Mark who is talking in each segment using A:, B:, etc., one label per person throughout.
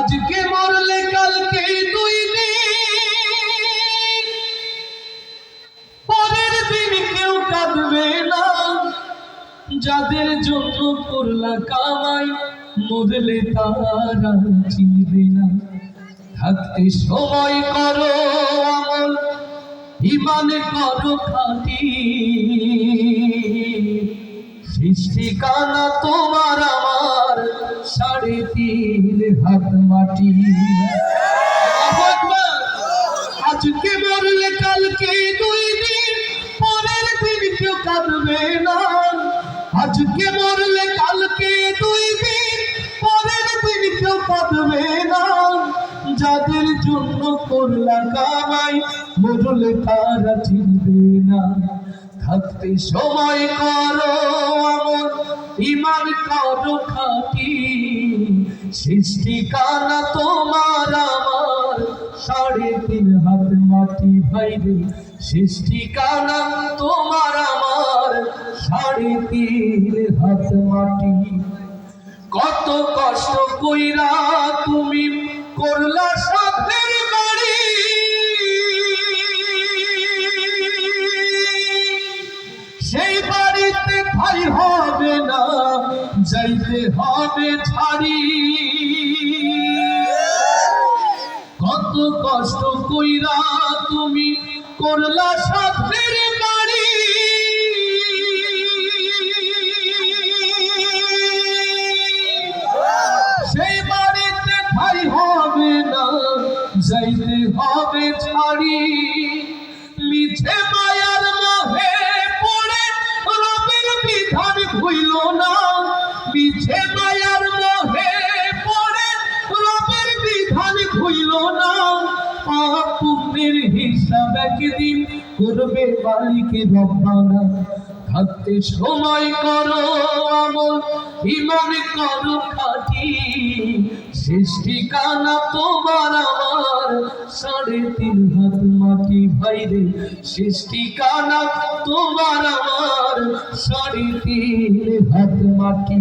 A: আজকে মরলে কালকে 2 দিন, পরের দিন কেউ কাঁদবে না। যাদের জন্য করলা কামাই, মরলে তারা চিনবে না। থাকতে সময় করো আমল, ঈমান করো খাঁটি। সৃষ্টি কানা তোমার আমার 3.5 হাত মাটি। আজকে মরলে কালকে 2 দিন, পরের দিন কেউ কাঁদবে না। আজকে মরলে কালকে 2 দিন, পরের দিন কেউ কাঁদবে না। যাদের জন্য করলা কামাই, মরলে তারা চিনবে না। থাকতে সময় করো আমল, ঈমান করো খাঁটি। সৃষ্টি কানা তোমার আমার 3.5 হাত মাটি। ভাইরে সৃষ্টি কানা তোমার আমার 3.5 হাত মাটি। কত কষ্ট কইরা তুমি করলা সাধের বাড়ি, সেই বাড়িতে ঠাই হবে না, যাইতে হবে ছাড়ি। কত কষ্ট কইরা তুমি করলা সাধের বাড়ি, সেই বাড়িতে ঠাই হবে না, যাইতে হবে ছাড়ি। মিছে মায়ার মোহে পড়ে রবের বিধান ভুইল না। মিছে মায়ার মোহে পড়ে রবের বিধান ভুইল না। পাপ পুণ্যের হিসাব একদিন করবে মালিকে রব্বানা। থাকতে সময় করো আমল, ঈমান করো খাঁটি। সৃষ্টি কানা তোমার আমার 3.5 হাত মাটি। ভাইরে সৃষ্টি কানা তোমার আমার 3.5 হাত মাটি।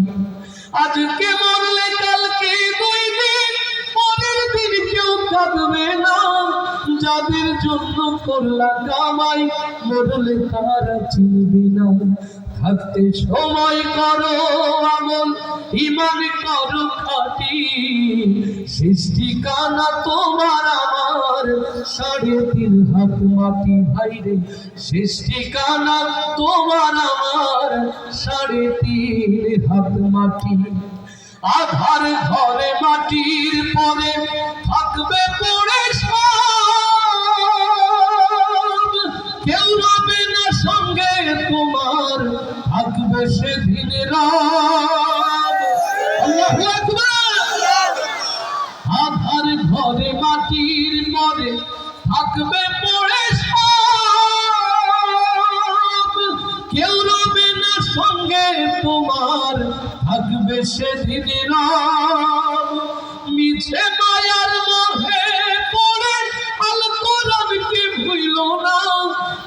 A: আজকে মরলে কালকে 2 দিন, পরের দিন কেউ কাঁদবে না। যাদের জন্য করলা কামাই, মরলে তারা চিনবে না। থাকতে সময় করো আমল, ঈমান করো খাঁটি। সৃষ্টি কানা তোমার আমার 3.5 হাত মাটি। ভাইরে সৃষ্টি কানা তোমার আমার 3.5 হাত মাটি। আধার ঘরে মাটির পরে থাকবে পড়ে সব, কেউ রবে না সঙ্গে তোমার, থাকবে সেদিন রব। আল্লাহু আকবার। আধার ঘরে মাটির পরে থাকবে পড়ে সব, কেউ রবে না সঙ্গে তোমার, থাকবে সেদিন রব। মিছে মায়ার মোহে পড়ে আল কোরআনকে ভুইল না।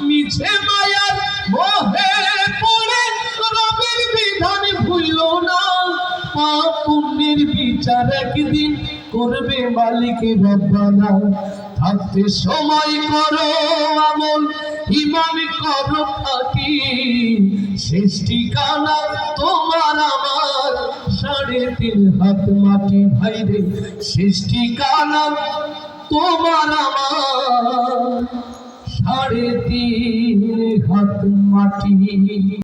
A: মিছে মায়ার মোহে পড়ে রবের বিধান ভুইল না। পাপ পুণ্যের বিচার একদিন করবে মালিকে রব্বানা। থাকতে সময় করো আমল, ঈমান করো খাঁটি। সৃষ্টি কানা তোমার আমার 3.5 হাত মাটি। ভাইরে সৃষ্টি কানা তোমার আমার 3.5 হাত মাটি।